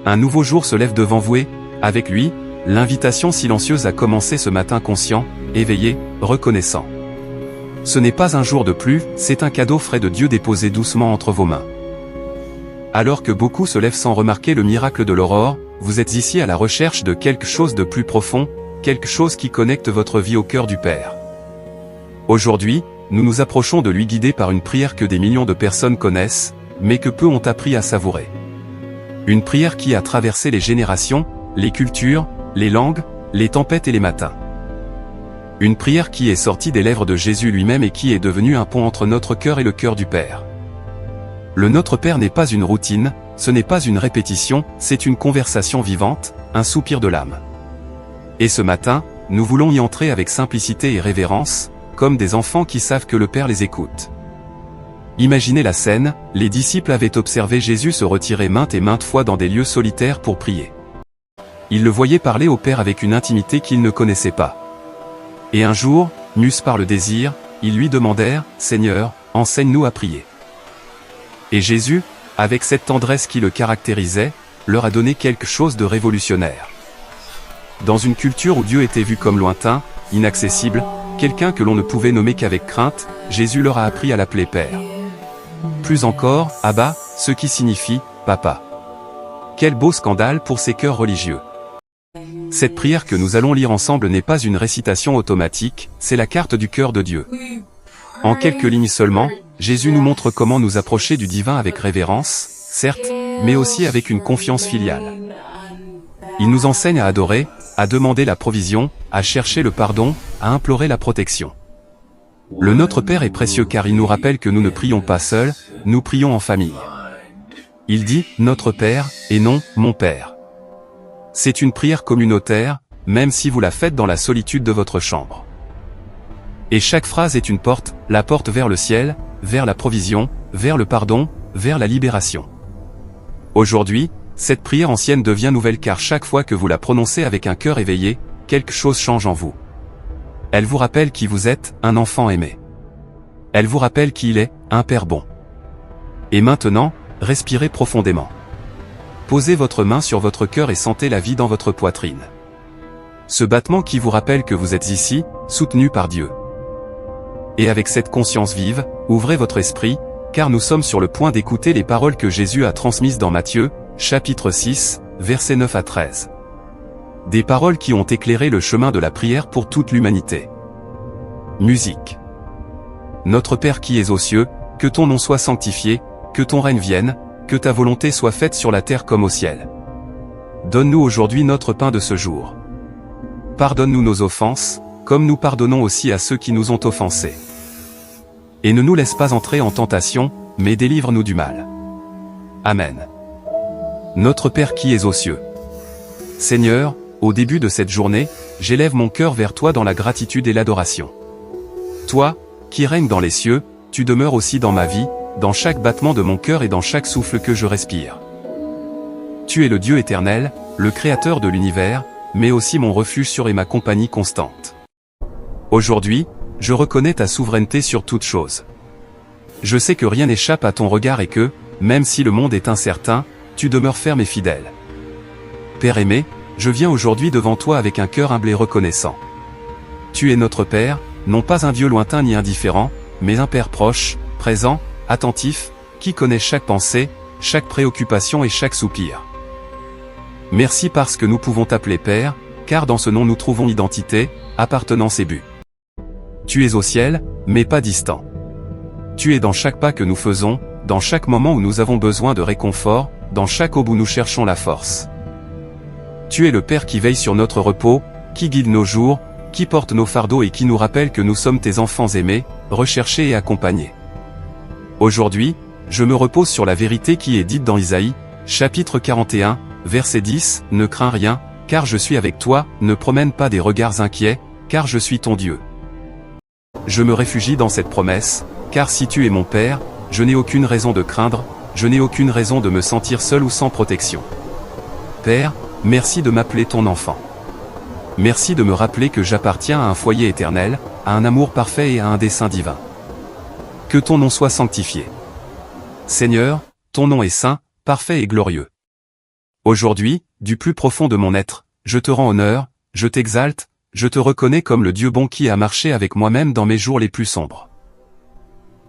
Un nouveau jour se lève devant vous et, avec lui, l'invitation silencieuse à commencer ce matin conscient, éveillé, reconnaissant. Ce n'est pas un jour de plus, c'est un cadeau frais de Dieu déposé doucement entre vos mains. Alors que beaucoup se lèvent sans remarquer le miracle de l'aurore, vous êtes ici à la recherche de quelque chose de plus profond, quelque chose qui connecte votre vie au cœur du Père. Aujourd'hui, nous nous approchons de lui guidés par une prière que des millions de personnes connaissent, mais que peu ont appris à savourer. Une prière qui a traversé les générations, les cultures, les langues, les tempêtes et les matins. Une prière qui est sortie des lèvres de Jésus lui-même et qui est devenue un pont entre notre cœur et le cœur du Père. Le Notre Père n'est pas une routine, ce n'est pas une répétition, c'est une conversation vivante, un soupir de l'âme. Et ce matin, nous voulons y entrer avec simplicité et révérence, comme des enfants qui savent que le Père les écoute. Imaginez la scène, les disciples avaient observé Jésus se retirer maintes et maintes fois dans des lieux solitaires pour prier. Ils le voyaient parler au Père avec une intimité qu'ils ne connaissaient pas. Et un jour, mus par le désir, ils lui demandèrent, « Seigneur, enseigne-nous à prier. » Et Jésus, avec cette tendresse qui le caractérisait, leur a donné quelque chose de révolutionnaire. Dans une culture où Dieu était vu comme lointain, inaccessible, quelqu'un que l'on ne pouvait nommer qu'avec crainte, Jésus leur a appris à l'appeler Père. Plus encore, Abba, ce qui signifie « Papa ». Quel beau scandale pour ces cœurs religieux. Cette prière que nous allons lire ensemble n'est pas une récitation automatique, c'est la carte du cœur de Dieu. En quelques lignes seulement, Jésus nous montre comment nous approcher du divin avec révérence, certes, mais aussi avec une confiance filiale. Il nous enseigne à adorer, à demander la provision, à chercher le pardon, à implorer la protection. Le Notre Père est précieux car il nous rappelle que nous ne prions pas seuls, nous prions en famille. Il dit « Notre Père » et non « Mon Père ». C'est une prière communautaire, même si vous la faites dans la solitude de votre chambre. Et chaque phrase est une porte, la porte vers le ciel, vers la provision, vers le pardon, vers la libération. Aujourd'hui, cette prière ancienne devient nouvelle car chaque fois que vous la prononcez avec un cœur éveillé, quelque chose change en vous. Elle vous rappelle qui vous êtes, un enfant aimé. Elle vous rappelle qui il est, un Père bon. Et maintenant, respirez profondément. Posez votre main sur votre cœur et sentez la vie dans votre poitrine. Ce battement qui vous rappelle que vous êtes ici, soutenu par Dieu. Et avec cette conscience vive, ouvrez votre esprit, car nous sommes sur le point d'écouter les paroles que Jésus a transmises dans Matthieu, chapitre 6, versets 9 à 13. Des paroles qui ont éclairé le chemin de la prière pour toute l'humanité. Musique. Notre Père qui es aux cieux, que ton nom soit sanctifié, que ton règne vienne, que ta volonté soit faite sur la terre comme au ciel. Donne-nous aujourd'hui notre pain de ce jour. Pardonne-nous nos offenses, comme nous pardonnons aussi à ceux qui nous ont offensés. Et ne nous laisse pas entrer en tentation, mais délivre-nous du mal. Amen. Notre Père qui es aux cieux. Seigneur, au début de cette journée, j'élève mon cœur vers toi dans la gratitude et l'adoration. Toi, qui règnes dans les cieux, tu demeures aussi dans ma vie, dans chaque battement de mon cœur et dans chaque souffle que je respire. Tu es le Dieu éternel, le Créateur de l'univers, mais aussi mon refuge sûr et ma compagnie constante. Aujourd'hui, je reconnais ta souveraineté sur toute chose. Je sais que rien n'échappe à ton regard et que, même si le monde est incertain, tu demeures ferme et fidèle. Père aimé, je viens aujourd'hui devant toi avec un cœur humble et reconnaissant. Tu es notre Père, non pas un Dieu lointain ni indifférent, mais un Père proche, présent, attentif, qui connaît chaque pensée, chaque préoccupation et chaque soupir. Merci parce que nous pouvons t'appeler Père, car dans ce nom nous trouvons identité, appartenance et but. Tu es au ciel, mais pas distant. Tu es dans chaque pas que nous faisons, dans chaque moment où nous avons besoin de réconfort, dans chaque aube où nous cherchons la force. Tu es le Père qui veille sur notre repos, qui guide nos jours, qui porte nos fardeaux et qui nous rappelle que nous sommes tes enfants aimés, recherchés et accompagnés. Aujourd'hui, je me repose sur la vérité qui est dite dans Isaïe, chapitre 41, verset 10, « Ne crains rien, car je suis avec toi, ne promène pas des regards inquiets, car je suis ton Dieu. » Je me réfugie dans cette promesse, car si tu es mon Père, je n'ai aucune raison de craindre, je n'ai aucune raison de me sentir seul ou sans protection. Père, merci de m'appeler ton enfant. Merci de me rappeler que j'appartiens à un foyer éternel, à un amour parfait et à un dessein divin. Que ton nom soit sanctifié. Seigneur, ton nom est saint, parfait et glorieux. Aujourd'hui, du plus profond de mon être, je te rends honneur, je t'exalte, je te reconnais comme le Dieu bon qui a marché avec moi-même dans mes jours les plus sombres.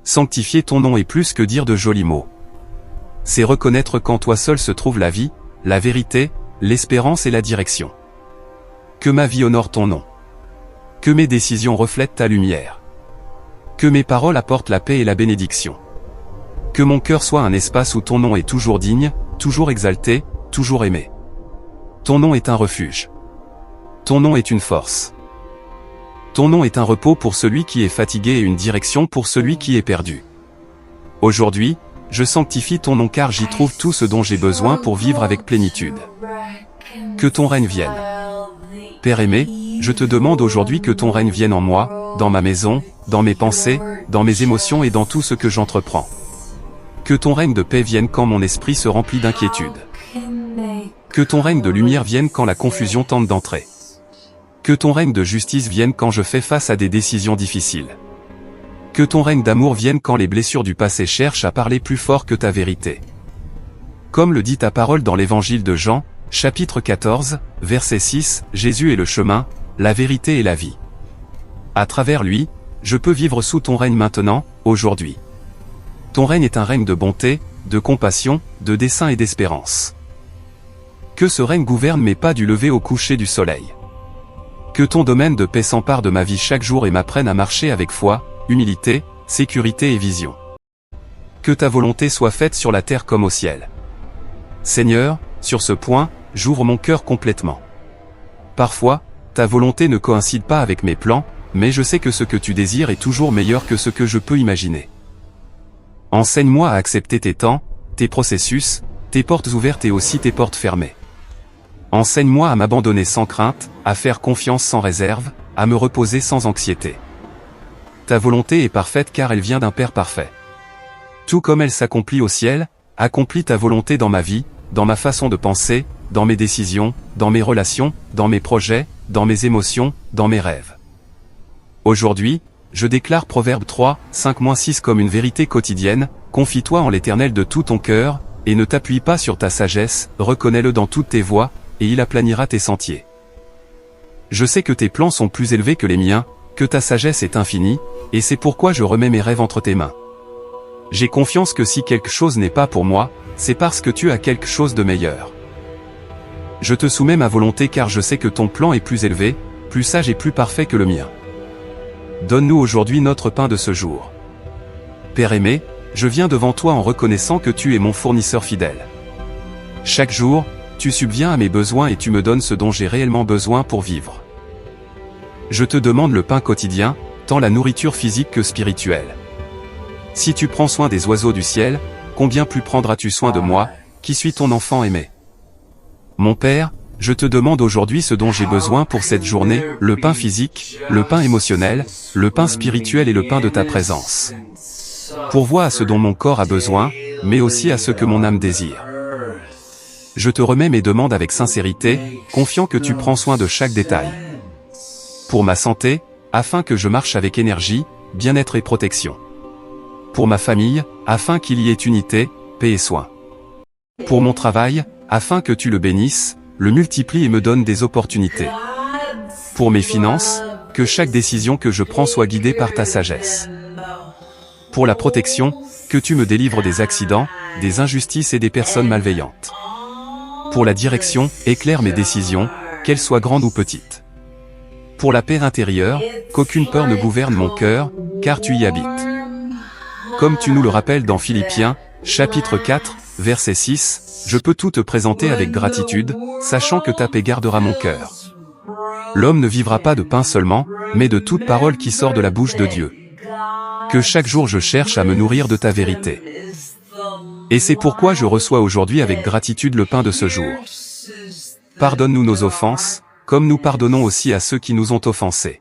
Sanctifier ton nom est plus que dire de jolis mots. C'est reconnaître qu'en toi seul se trouve la vie, la vérité, l'espérance et la direction. Que ma vie honore ton nom. Que mes décisions reflètent ta lumière. Que mes paroles apportent la paix et la bénédiction. Que mon cœur soit un espace où ton nom est toujours digne, toujours exalté, toujours aimé. Ton nom est un refuge. Ton nom est une force. Ton nom est un repos pour celui qui est fatigué et une direction pour celui qui est perdu. Aujourd'hui, je sanctifie ton nom car j'y trouve tout ce dont j'ai besoin pour vivre avec plénitude. Que ton règne vienne. Père aimé, je te demande aujourd'hui que ton règne vienne en moi, dans ma maison, dans mes pensées, dans mes émotions et dans tout ce que j'entreprends. Que ton règne de paix vienne quand mon esprit se remplit d'inquiétude. Que ton règne de lumière vienne quand la confusion tente d'entrer. Que ton règne de justice vienne quand je fais face à des décisions difficiles. Que ton règne d'amour vienne quand les blessures du passé cherchent à parler plus fort que ta vérité. Comme le dit ta parole dans l'évangile de Jean, chapitre 14, verset 6, Jésus est le chemin, la vérité et la vie. À travers lui, je peux vivre sous ton règne maintenant, aujourd'hui. Ton règne est un règne de bonté, de compassion, de dessein et d'espérance. Que ce règne gouverne mes pas du lever au coucher du soleil. Que ton domaine de paix s'empare de ma vie chaque jour et m'apprenne à marcher avec foi, humilité, sécurité et vision. Que ta volonté soit faite sur la terre comme au ciel. Seigneur, sur ce point, j'ouvre mon cœur complètement. Parfois, ta volonté ne coïncide pas avec mes plans, mais je sais que ce que tu désires est toujours meilleur que ce que je peux imaginer. Enseigne-moi à accepter tes temps, tes processus, tes portes ouvertes et aussi tes portes fermées. Enseigne-moi à m'abandonner sans crainte, à faire confiance sans réserve, à me reposer sans anxiété. Ta volonté est parfaite car elle vient d'un Père parfait. Tout comme elle s'accomplit au ciel, accomplis ta volonté dans ma vie, dans ma façon de penser, dans mes décisions, dans mes relations, dans mes projets, dans mes émotions, dans mes rêves. Aujourd'hui, je déclare Proverbe 3, 5-6 comme une vérité quotidienne, confie-toi en l'Éternel de tout ton cœur, et ne t'appuie pas sur ta sagesse, reconnais-le dans toutes tes voies, et il aplanira tes sentiers. Je sais que tes plans sont plus élevés que les miens, que ta sagesse est infinie, et c'est pourquoi je remets mes rêves entre tes mains. J'ai confiance que si quelque chose n'est pas pour moi, c'est parce que tu as quelque chose de meilleur. Je te soumets ma volonté car je sais que ton plan est plus élevé, plus sage et plus parfait que le mien. Donne-nous aujourd'hui notre pain de ce jour. Père aimé, je viens devant toi en reconnaissant que tu es mon fournisseur fidèle. Chaque jour, tu subviens à mes besoins et tu me donnes ce dont j'ai réellement besoin pour vivre. Je te demande le pain quotidien, tant la nourriture physique que spirituelle. Si tu prends soin des oiseaux du ciel, combien plus prendras-tu soin de moi, qui suis ton enfant aimé? Mon Père, je te demande aujourd'hui ce dont j'ai besoin pour cette journée, le pain physique, le pain émotionnel, le pain spirituel et le pain de ta présence. Pourvois à ce dont mon corps a besoin, mais aussi à ce que mon âme désire. Je te remets mes demandes avec sincérité, confiant que tu prends soin de chaque détail. Pour ma santé, afin que je marche avec énergie, bien-être et protection. Pour ma famille, afin qu'il y ait unité, paix et soin. Pour mon travail, afin que tu le bénisses, le multiplies et me donnes des opportunités. Pour mes finances, que chaque décision que je prends soit guidée par ta sagesse. Pour la protection, que tu me délivres des accidents, des injustices et des personnes malveillantes. Pour la direction, éclaire mes décisions, qu'elles soient grandes ou petites. Pour la paix intérieure, qu'aucune peur ne gouverne mon cœur, car tu y habites. Comme tu nous le rappelles dans Philippiens, chapitre 4, verset 6, je peux tout te présenter avec gratitude, sachant que ta paix gardera mon cœur. L'homme ne vivra pas de pain seulement, mais de toute parole qui sort de la bouche de Dieu. Que chaque jour je cherche à me nourrir de ta vérité. Et c'est pourquoi je reçois aujourd'hui avec gratitude le pain de ce jour. Pardonne-nous nos offenses, comme nous pardonnons aussi à ceux qui nous ont offensés.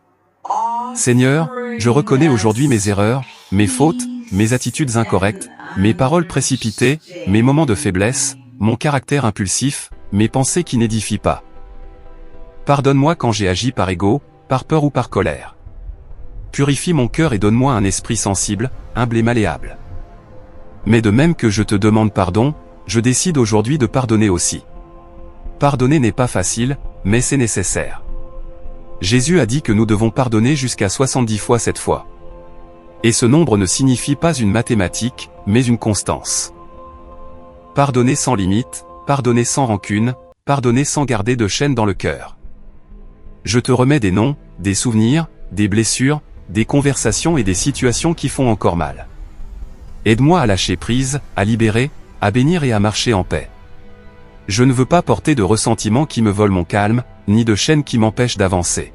Seigneur, je reconnais aujourd'hui mes erreurs, mes fautes, mes attitudes incorrectes, mes paroles précipitées, mes moments de faiblesse, mon caractère impulsif, mes pensées qui n'édifient pas. Pardonne-moi quand j'ai agi par ego, par peur ou par colère. Purifie mon cœur et donne-moi un esprit sensible, humble et malléable. Mais de même que je te demande pardon, je décide aujourd'hui de pardonner aussi. Pardonner n'est pas facile, mais c'est nécessaire. Jésus a dit que nous devons pardonner jusqu'à 70 fois 7 fois. Et ce nombre ne signifie pas une mathématique, mais une constance. Pardonner sans limite, pardonner sans rancune, pardonner sans garder de chaîne dans le cœur. Je te remets des noms, des souvenirs, des blessures, des conversations et des situations qui font encore mal. Aide-moi à lâcher prise, à libérer, à bénir et à marcher en paix. Je ne veux pas porter de ressentiment qui me vole mon calme, ni de chaînes qui m'empêchent d'avancer.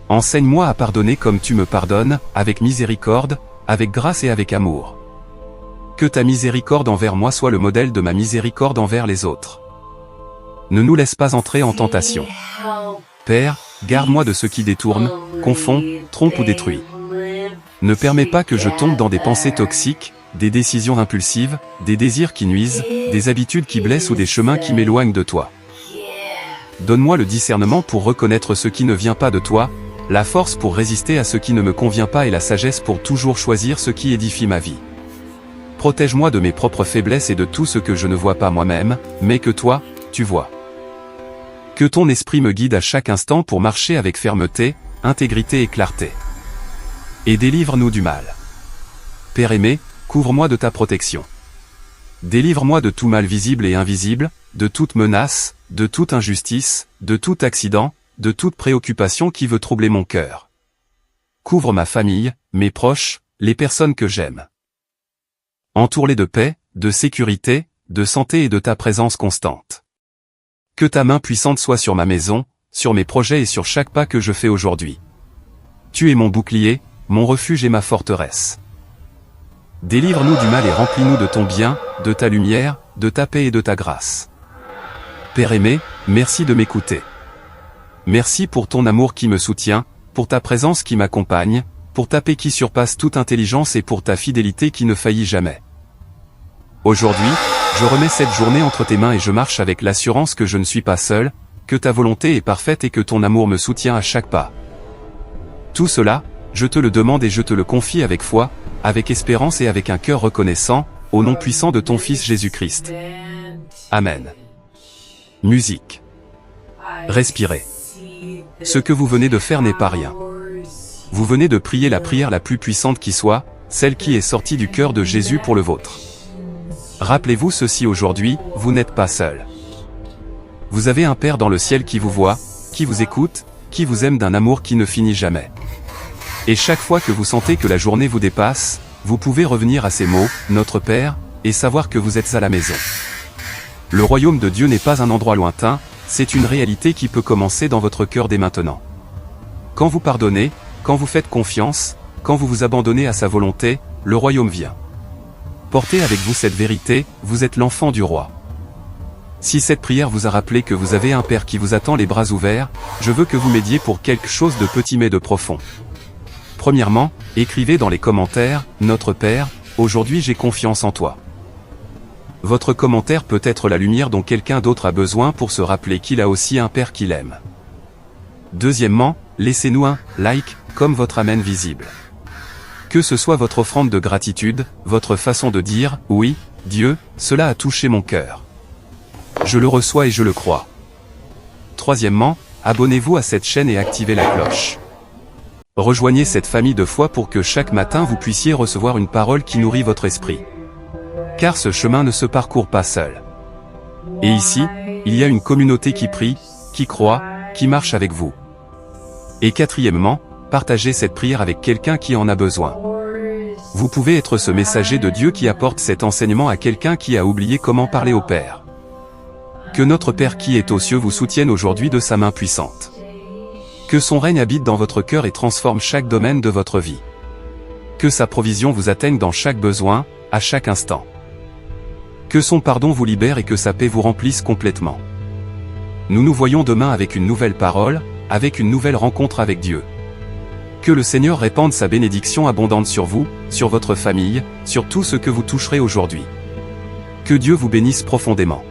Enseigne-moi à pardonner comme tu me pardonnes, avec miséricorde, avec grâce et avec amour. Que ta miséricorde envers moi soit le modèle de ma miséricorde envers les autres. Ne nous laisse pas entrer en tentation. Père, garde-moi de ceux qui détournent, confondent, trompent ou détruisent. Ne permets pas que je tombe dans des pensées toxiques, des décisions impulsives, des désirs qui nuisent, des habitudes qui blessent ou des chemins qui m'éloignent de toi. Donne-moi le discernement pour reconnaître ce qui ne vient pas de toi, la force pour résister à ce qui ne me convient pas et la sagesse pour toujours choisir ce qui édifie ma vie. Protège-moi de mes propres faiblesses et de tout ce que je ne vois pas moi-même, mais que toi, tu vois. Que ton esprit me guide à chaque instant pour marcher avec fermeté, intégrité et clarté. Et délivre-nous du mal. Père aimé, couvre-moi de ta protection. Délivre-moi de tout mal visible et invisible, de toute menace, de toute injustice, de tout accident, de toute préoccupation qui veut troubler mon cœur. Couvre ma famille, mes proches, les personnes que j'aime. Entoure-les de paix, de sécurité, de santé et de ta présence constante. Que ta main puissante soit sur ma maison, sur mes projets et sur chaque pas que je fais aujourd'hui. Tu es mon bouclier, mon refuge et ma forteresse. Délivre-nous du mal et remplis-nous de ton bien, de ta lumière, de ta paix et de ta grâce. Père aimé, merci de m'écouter. Merci pour ton amour qui me soutient, pour ta présence qui m'accompagne, pour ta paix qui surpasse toute intelligence et pour ta fidélité qui ne faillit jamais. Aujourd'hui, je remets cette journée entre tes mains et je marche avec l'assurance que je ne suis pas seul, que ta volonté est parfaite et que ton amour me soutient à chaque pas. Tout cela, je te le demande et je te le confie avec foi, avec espérance et avec un cœur reconnaissant, au nom puissant de ton Fils Jésus-Christ. Amen. Musique. Respirez. Ce que vous venez de faire n'est pas rien. Vous venez de prier la prière la plus puissante qui soit, celle qui est sortie du cœur de Jésus pour le vôtre. Rappelez-vous ceci aujourd'hui, vous n'êtes pas seul. Vous avez un Père dans le ciel qui vous voit, qui vous écoute, qui vous aime d'un amour qui ne finit jamais. Et chaque fois que vous sentez que la journée vous dépasse, vous pouvez revenir à ces mots, Notre Père, et savoir que vous êtes à la maison. Le royaume de Dieu n'est pas un endroit lointain, c'est une réalité qui peut commencer dans votre cœur dès maintenant. Quand vous pardonnez, quand vous faites confiance, quand vous vous abandonnez à sa volonté, le royaume vient. Portez avec vous cette vérité, vous êtes l'enfant du roi. Si cette prière vous a rappelé que vous avez un Père qui vous attend les bras ouverts, je veux que vous m'aidiez pour quelque chose de petit mais de profond. Premièrement, écrivez dans les commentaires, Notre Père, aujourd'hui j'ai confiance en toi. Votre commentaire peut être la lumière dont quelqu'un d'autre a besoin pour se rappeler qu'il a aussi un Père qu'il aime. Deuxièmement, laissez-nous un like, comme votre amen visible. Que ce soit votre offrande de gratitude, votre façon de dire « Oui, Dieu, cela a touché mon cœur. Je le reçois et je le crois. » Troisièmement, abonnez-vous à cette chaîne et activez la cloche. Rejoignez cette famille de foi pour que chaque matin vous puissiez recevoir une parole qui nourrit votre esprit. Car ce chemin ne se parcourt pas seul. Et ici, il y a une communauté qui prie, qui croit, qui marche avec vous. Et quatrièmement, partagez cette prière avec quelqu'un qui en a besoin. Vous pouvez être ce messager de Dieu qui apporte cet enseignement à quelqu'un qui a oublié comment parler au Père. Que notre Père qui est aux cieux vous soutienne aujourd'hui de sa main puissante. Que son règne habite dans votre cœur et transforme chaque domaine de votre vie. Que sa provision vous atteigne dans chaque besoin, à chaque instant. Que son pardon vous libère et que sa paix vous remplisse complètement. Nous nous voyons demain avec une nouvelle parole, avec une nouvelle rencontre avec Dieu. Que le Seigneur répande sa bénédiction abondante sur vous, sur votre famille, sur tout ce que vous toucherez aujourd'hui. Que Dieu vous bénisse profondément.